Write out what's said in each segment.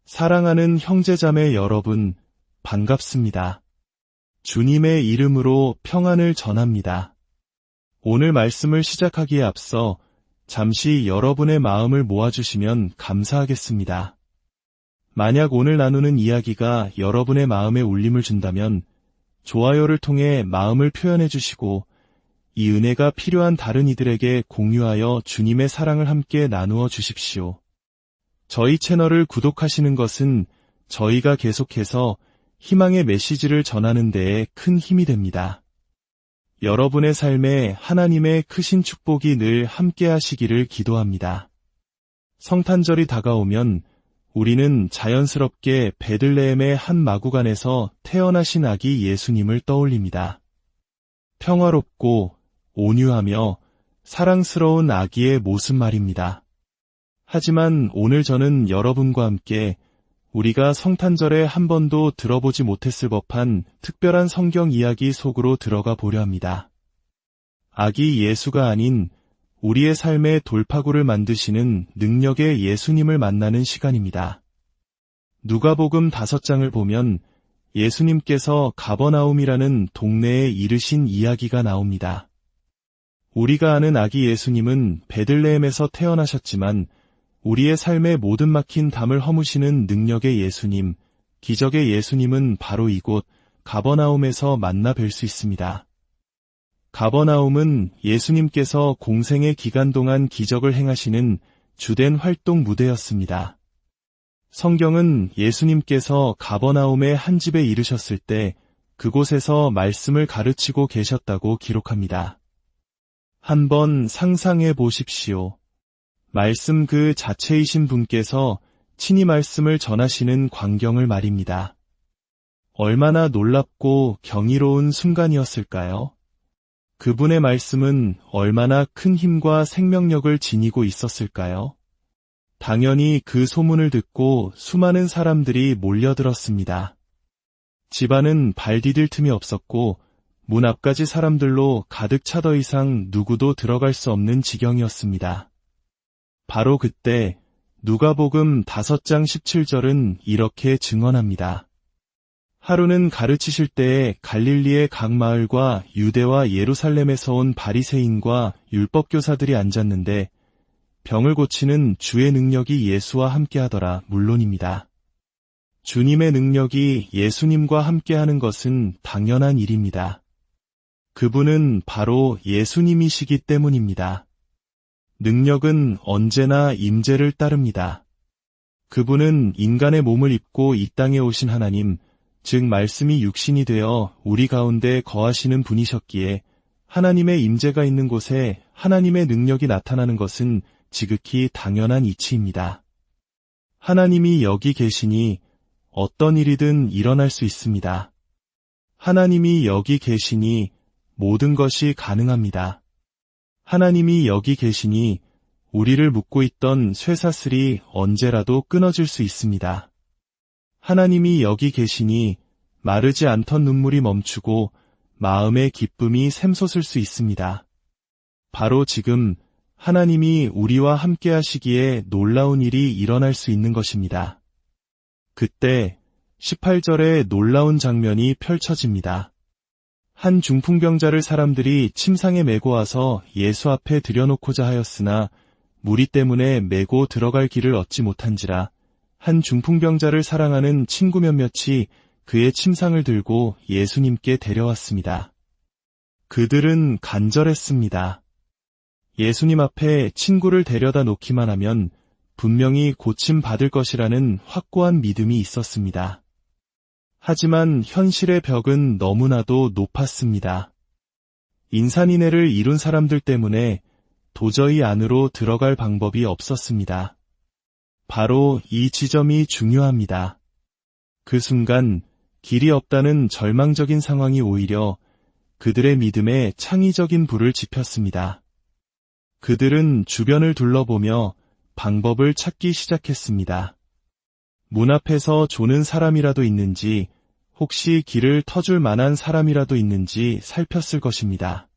사랑하는 형제자매 여러분, 반갑습니다. 주님의 이름으로 평안을 전합니다. 오늘 말씀을 시작하기에 앞서 잠시 여러분의 마음을 모아주시면 감사하겠습니다. 만약 오늘 나누는 이야기가 여러분의 마음에 울림을 준다면 좋아요를 통해 마음을 표현해 주시고 이 은혜가 필요한 다른 이들에게 공유하여 주님의 사랑을 함께 나누어 주십시오. 저희 채널을 구독하시는 것은 저희가 계속해서 희망의 메시지를 전하는 데에 큰 힘이 됩니다. 여러분의 삶에 하나님의 크신 축복이 늘 함께 하시기를 기도합니다. 성탄절이 다가오면 우리는 자연스럽게 베들레헴의 한 마구간에서 태어나신 아기 예수님을 떠올립니다. 평화롭고 온유하며 사랑스러운 아기의 모습 말입니다. 하지만 오늘 저는 여러분과 함께 우리가 성탄절에 한 번도 들어보지 못했을 법한 특별한 성경 이야기 속으로 들어가 보려 합니다. 아기 예수가 아닌 우리의 삶의 돌파구를 만드시는 능력의 예수님을 만나는 시간입니다. 누가복음 5장을 보면 예수님께서 가버나움이라는 동네에 이르신 이야기가 나옵니다. 우리가 아는 아기 예수님은 베들레헴에서 태어나셨지만 우리의 삶의 모든 막힌 담을 허무시는 능력의 예수님, 기적의 예수님은 바로 이곳 가버나움에서 만나 뵐 수 있습니다. 가버나움은 예수님께서 공생의 기간 동안 기적을 행하시는 주된 활동 무대였습니다. 성경은 예수님께서 가버나움의 한 집에 이르셨을 때 그곳에서 말씀을 가르치고 계셨다고 기록합니다. 한번 상상해 보십시오. 말씀 그 자체이신 분께서 친히 말씀을 전하시는 광경을 말입니다. 얼마나 놀랍고 경이로운 순간이었을까요? 그분의 말씀은 얼마나 큰 힘과 생명력을 지니고 있었을까요? 당연히 그 소문을 듣고 수많은 사람들이 몰려들었습니다. 집안은 발 디딜 틈이 없었고 문 앞까지 사람들로 가득 차 더 이상 누구도 들어갈 수 없는 지경이었습니다. 바로 그때 누가복음 5장 17절은 이렇게 증언합니다. 하루는 가르치실 때에 갈릴리의 각 마을과 유대와 예루살렘에서 온 바리새인과 율법교사들이 앉았는데 병을 고치는 주의 능력이 예수와 함께하더라 물론입니다. 주님의 능력이 예수님과 함께하는 것은 당연한 일입니다. 그분은 바로 예수님이시기 때문입니다. 능력은 언제나 임재를 따릅니다. 그분은 인간의 몸을 입고 이 땅에 오신 하나님, 즉 말씀이 육신이 되어 우리 가운데 거하시는 분이셨기에 하나님의 임재가 있는 곳에 하나님의 능력이 나타나는 것은 지극히 당연한 이치입니다. 하나님이 여기 계시니 어떤 일이든 일어날 수 있습니다. 하나님이 여기 계시니 모든 것이 가능합니다. 하나님이 여기 계시니 우리를 묶고 있던 쇠사슬이 언제라도 끊어질 수 있습니다. 하나님이 여기 계시니 마르지 않던 눈물이 멈추고 마음의 기쁨이 샘솟을 수 있습니다. 바로 지금 하나님이 우리와 함께 하시기에 놀라운 일이 일어날 수 있는 것입니다. 그때 18절에 놀라운 장면이 펼쳐집니다. 한 중풍병자를 사람들이 침상에 메고 와서 예수 앞에 들여놓고자 하였으나 무리 때문에 메고 들어갈 길을 얻지 못한지라 한 중풍병자를 사랑하는 친구 몇몇이 그의 침상을 들고 예수님께 데려왔습니다. 그들은 간절했습니다. 예수님 앞에 친구를 데려다 놓기만 하면 분명히 고침받을 것이라는 확고한 믿음이 있었습니다. 하지만 현실의 벽은 너무나도 높았습니다. 인산인해를 이룬 사람들 때문에 도저히 안으로 들어갈 방법이 없었습니다. 바로 이 지점이 중요합니다. 그 순간 길이 없다는 절망적인 상황이 오히려 그들의 믿음에 창의적인 불을 지폈습니다. 그들은 주변을 둘러보며 방법을 찾기 시작했습니다. 문 앞에서 조는 사람이라도 있는지, 혹시 길을 터줄 만한 사람이라도 있는지 살폈을 것입니다.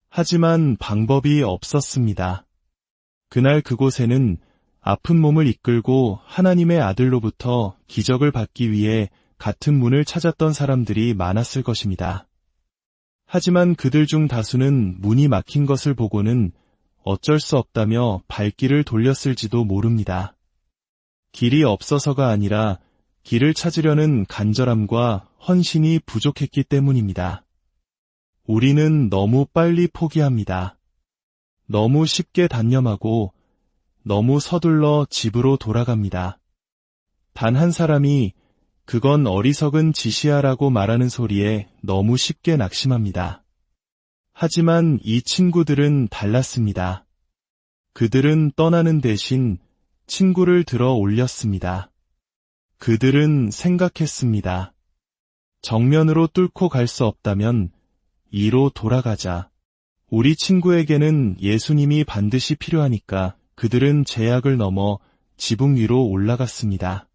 하지만 방법이 없었습니다. 그날 그곳에는 아픈 몸을 이끌고 하나님의 아들로부터 기적을 받기 위해 같은 문을 찾았던 사람들이 많았을 것입니다. 하지만 그들 중 다수는 문이 막힌 것을 보고는 어쩔 수 없다며 발길을 돌렸을지도 모릅니다. 길이 없어서가 아니라 길을 찾으려는 간절함과 헌신이 부족했기 때문입니다. 우리는 너무 빨리 포기합니다. 너무 쉽게 단념하고 너무 서둘러 집으로 돌아갑니다. 단 한 사람이 그건 어리석은 짓이야라고 말하는 소리에 너무 쉽게 낙심합니다. 하지만 이 친구들은 달랐습니다. 그들은 떠나는 대신 친구를 들어 올렸습니다. 그들은 생각했습니다. 정면으로 뚫고 갈 수 없다면 이로 돌아가자. 우리 친구에게는 예수님이 반드시 필요하니까 그들은 제약을 넘어 지붕 위로 올라갔습니다.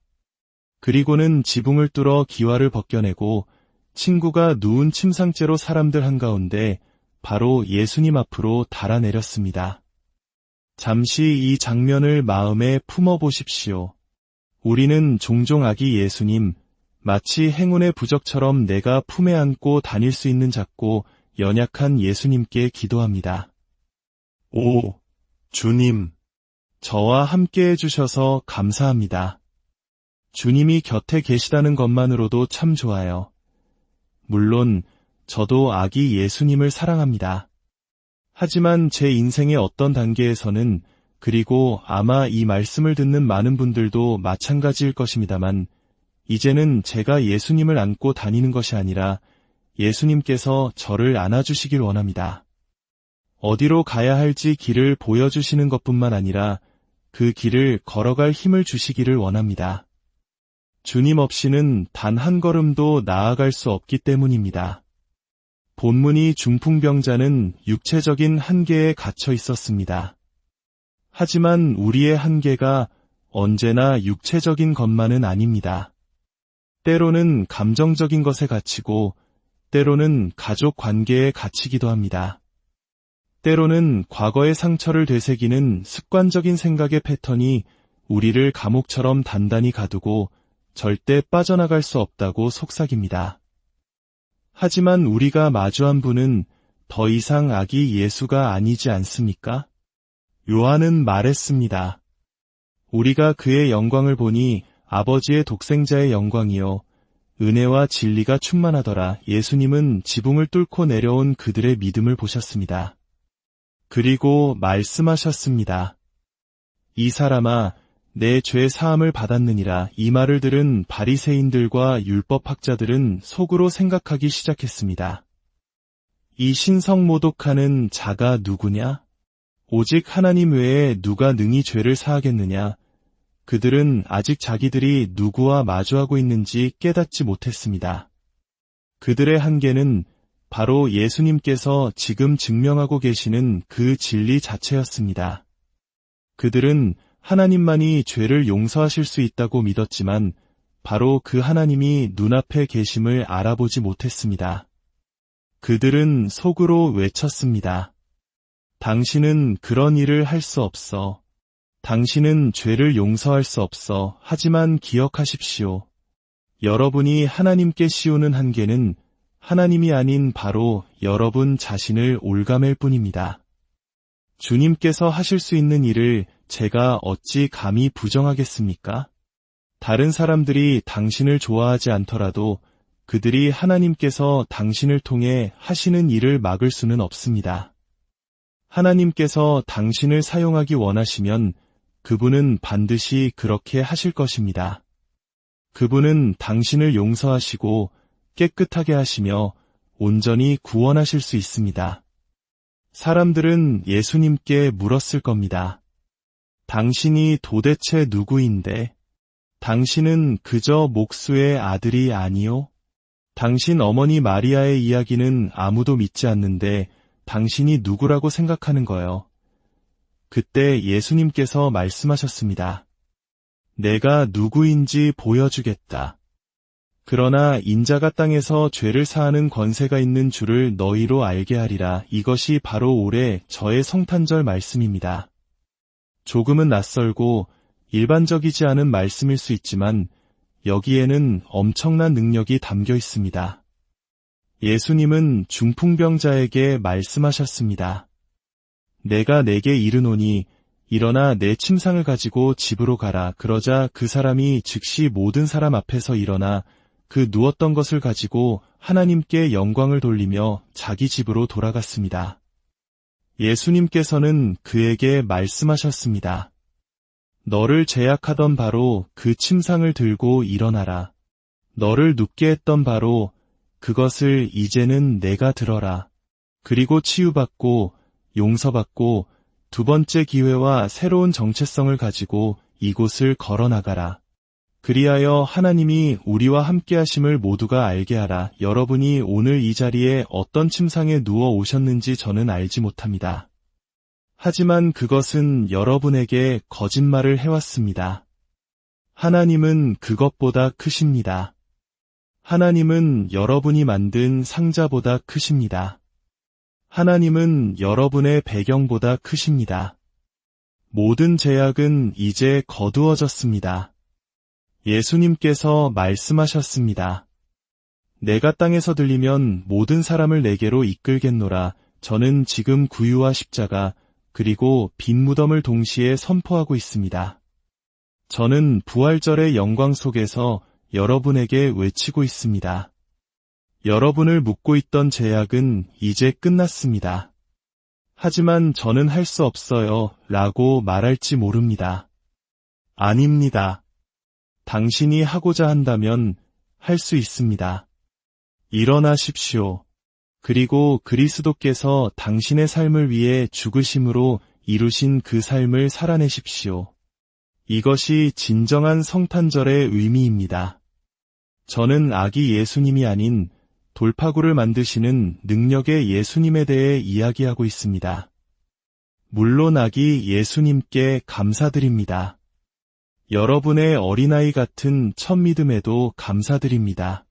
그리고는 지붕을 뚫어 기와를 벗겨내고 친구가 누운 침상째로 사람들 한가운데 바로 예수님 앞으로 달아내렸습니다. 잠시 이 장면을 마음에 품어보십시오. 우리는 종종 아기 예수님, 마치 행운의 부적처럼 내가 품에 안고 다닐 수 있는 작고 연약한 예수님께 기도합니다. 오, 주님, 저와 함께 해주셔서 감사합니다. 주님이 곁에 계시다는 것만으로도 참 좋아요. 물론 저도 아기 예수님을 사랑합니다. 하지만 제 인생의 어떤 단계에서는, 그리고 아마 이 말씀을 듣는 많은 분들도 마찬가지일 것입니다만, 이제는 제가 예수님을 안고 다니는 것이 아니라 예수님께서 저를 안아주시길 원합니다. 어디로 가야 할지 길을 보여주시는 것뿐만 아니라 그 길을 걸어갈 힘을 주시기를 원합니다. 주님 없이는 단 한 걸음도 나아갈 수 없기 때문입니다. 본문이 중풍병자는 육체적인 한계에 갇혀 있었습니다. 하지만 우리의 한계가 언제나 육체적인 것만은 아닙니다. 때로는 감정적인 것에 갇히고 때로는 가족 관계에 갇히기도 합니다. 때로는 과거의 상처를 되새기는 습관적인 생각의 패턴이 우리를 감옥처럼 단단히 가두고 절대 빠져나갈 수 없다고 속삭입니다. 하지만 우리가 마주한 분은 더 이상 아기 예수가 아니지 않습니까? 요한은 말했습니다. 우리가 그의 영광을 보니 아버지의 독생자의 영광이요 은혜와 진리가 충만하더라. 예수님은 지붕을 뚫고 내려온 그들의 믿음을 보셨습니다. 그리고 말씀하셨습니다. 이 사람아, 내 죄 사함을 받았느니라. 이 말을 들은 바리새인들과 율법학자들은 속으로 생각하기 시작했습니다. 이 신성모독하는 자가 누구냐? 오직 하나님 외에 누가 능히 죄를 사하겠느냐? 그들은 아직 자기들이 누구와 마주하고 있는지 깨닫지 못했습니다. 그들의 한계는 바로 예수님께서 지금 증명하고 계시는 그 진리 자체였습니다. 그들은 하나님만이 죄를 용서하실 수 있다고 믿었지만 바로 그 하나님이 눈앞에 계심을 알아보지 못했습니다. 그들은 속으로 외쳤습니다. 당신은 그런 일을 할 수 없어. 당신은 죄를 용서할 수 없어. 하지만 기억하십시오. 여러분이 하나님께 씌우는 한계는 하나님이 아닌 바로 여러분 자신을 올가맬 뿐입니다. 주님께서 하실 수 있는 일을 제가 어찌 감히 부정하겠습니까? 다른 사람들이 당신을 좋아하지 않더라도 그들이 하나님께서 당신을 통해 하시는 일을 막을 수는 없습니다. 하나님께서 당신을 사용하기 원하시면 그분은 반드시 그렇게 하실 것입니다. 그분은 당신을 용서하시고 깨끗하게 하시며 온전히 구원하실 수 있습니다. 사람들은 예수님께 물었을 겁니다. 당신이 도대체 누구인데? 당신은 그저 목수의 아들이 아니요? 당신 어머니 마리아의 이야기는 아무도 믿지 않는데 당신이 누구라고 생각하는 거요? 그때 예수님께서 말씀하셨습니다. 내가 누구인지 보여주겠다. 그러나 인자가 땅에서 죄를 사하는 권세가 있는 줄을 너희로 알게 하리라. 이것이 바로 올해 저의 성탄절 말씀입니다. 조금은 낯설고 일반적이지 않은 말씀일 수 있지만 여기에는 엄청난 능력이 담겨 있습니다. 예수님은 중풍병자에게 말씀하셨습니다. 내가 네게 이르노니 일어나 내 침상을 가지고 집으로 가라. 그러자 그 사람이 즉시 모든 사람 앞에서 일어나 그 누웠던 것을 가지고 하나님께 영광을 돌리며 자기 집으로 돌아갔습니다. 예수님께서는 그에게 말씀하셨습니다. 너를 제약하던 바로 그 침상을 들고 일어나라. 너를 눕게 했던 바로 그것을 이제는 내가 들어라. 그리고 치유받고 용서받고 두 번째 기회와 새로운 정체성을 가지고 이곳을 걸어나가라. 그리하여 하나님이 우리와 함께 하심을 모두가 알게 하라. 여러분이 오늘 이 자리에 어떤 침상에 누워 오셨는지 저는 알지 못합니다. 하지만 그것은 여러분에게 거짓말을 해왔습니다. 하나님은 그것보다 크십니다. 하나님은 여러분이 만든 상자보다 크십니다. 하나님은 여러분의 배경보다 크십니다. 모든 제약은 이제 거두어졌습니다. 예수님께서 말씀하셨습니다. 내가 땅에서 들리면 모든 사람을 내게로 이끌겠노라. 저는 지금 구유와 십자가 그리고 빈 무덤을 동시에 선포하고 있습니다. 저는 부활절의 영광 속에서 여러분에게 외치고 있습니다. 여러분을 묶고 있던 제약은 이제 끝났습니다. 하지만 저는 할 수 없어요 라고 말할지 모릅니다. 아닙니다. 당신이 하고자 한다면 할 수 있습니다. 일어나십시오. 그리고 그리스도께서 당신의 삶을 위해 죽으심으로 이루신 그 삶을 살아내십시오. 이것이 진정한 성탄절의 의미입니다. 저는 아기 예수님이 아닌 돌파구를 만드시는 능력의 예수님에 대해 이야기하고 있습니다. 물론 아기 예수님께 감사드립니다. 여러분의 어린아이 같은 첫 믿음에도 감사드립니다.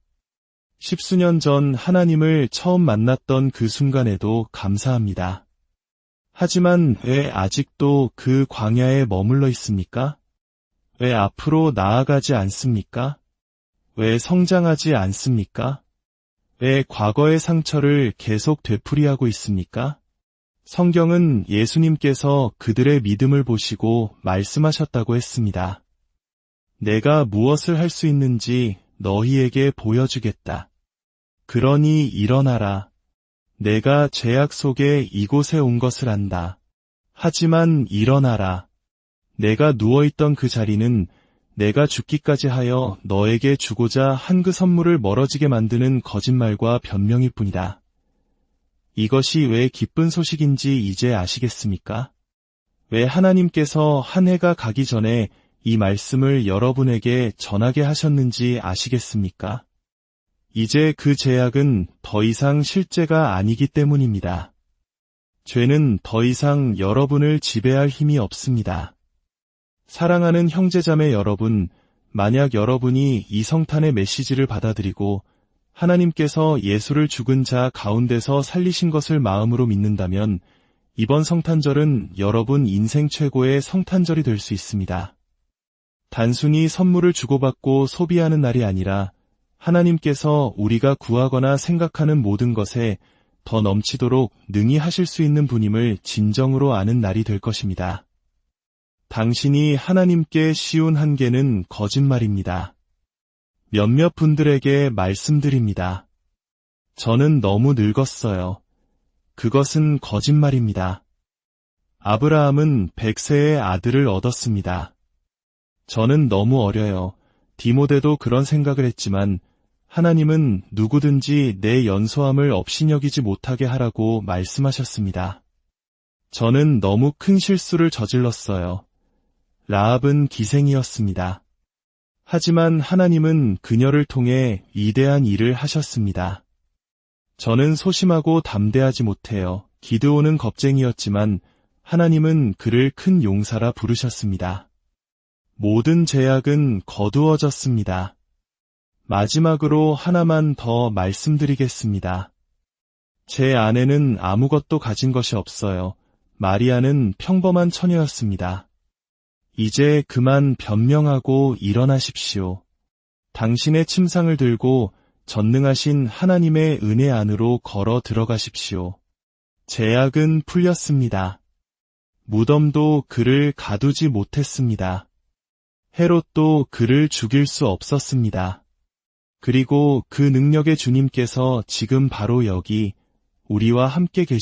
십수년 전 하나님을 처음 만났던 그 순간에도 감사합니다. 하지만 왜 아직도 그 광야에 머물러 있습니까? 왜 앞으로 나아가지 않습니까? 왜 성장하지 않습니까? 왜 과거의 상처를 계속 되풀이하고 있습니까? 성경은 예수님께서 그들의 믿음을 보시고 말씀하셨다고 했습니다. 내가 무엇을 할 수 있는지 너희에게 보여주겠다. 그러니 일어나라. 내가 죄악 속에 이곳에 온 것을 안다. 하지만 일어나라. 내가 누워있던 그 자리는 내가 죽기까지 하여 너에게 주고자 한 그 선물을 멀어지게 만드는 거짓말과 변명일 뿐이다. 이것이 왜 기쁜 소식인지 이제 아시겠습니까? 왜 하나님께서 한 해가 가기 전에 이 말씀을 여러분에게 전하게 하셨는지 아시겠습니까? 이제 그 제약은 더 이상 실제가 아니기 때문입니다. 죄는 더 이상 여러분을 지배할 힘이 없습니다. 사랑하는 형제자매 여러분, 만약 여러분이 이 성탄의 메시지를 받아들이고 하나님께서 예수를 죽은 자 가운데서 살리신 것을 마음으로 믿는다면 이번 성탄절은 여러분 인생 최고의 성탄절이 될 수 있습니다. 단순히 선물을 주고받고 소비하는 날이 아니라 하나님께서 우리가 구하거나 생각하는 모든 것에 더 넘치도록 능히 하실 수 있는 분임을 진정으로 아는 날이 될 것입니다. 당신이 하나님께 씌운 한계는 거짓말입니다. 몇몇 분들에게 말씀드립니다. 저는 너무 늙었어요. 그것은 거짓말입니다. 아브라함은 100세의 아들을 얻었습니다. 저는 너무 어려요. 디모데도 그런 생각을 했지만 하나님은 누구든지 내 연소함을 업신여기지 못하게 하라고 말씀하셨습니다. 저는 너무 큰 실수를 저질렀어요. 라합은 기생이었습니다. 하지만 하나님은 그녀를 통해 위대한 일을 하셨습니다. 저는 소심하고 담대하지 못해요. 기드온은 겁쟁이였지만 하나님은 그를 큰 용사라 부르셨습니다. 모든 제약은 거두어졌습니다. 마지막으로 하나만 더 말씀드리겠습니다. 제 아내는 아무것도 가진 것이 없어요. 마리아는 평범한 처녀였습니다. 이제 그만 변명하고 일어나십시오. 당신의 침상을 들고 전능하신 하나님의 은혜 안으로 걸어 들어가십시오. 제약은 풀렸습니다. 무덤도 그를 가두지 못했습니다. 헤롯도 그를 죽일 수 없었습니다. 그리고 그 능력의 주님께서 지금 바로 여기 우리와 함께 계십니다.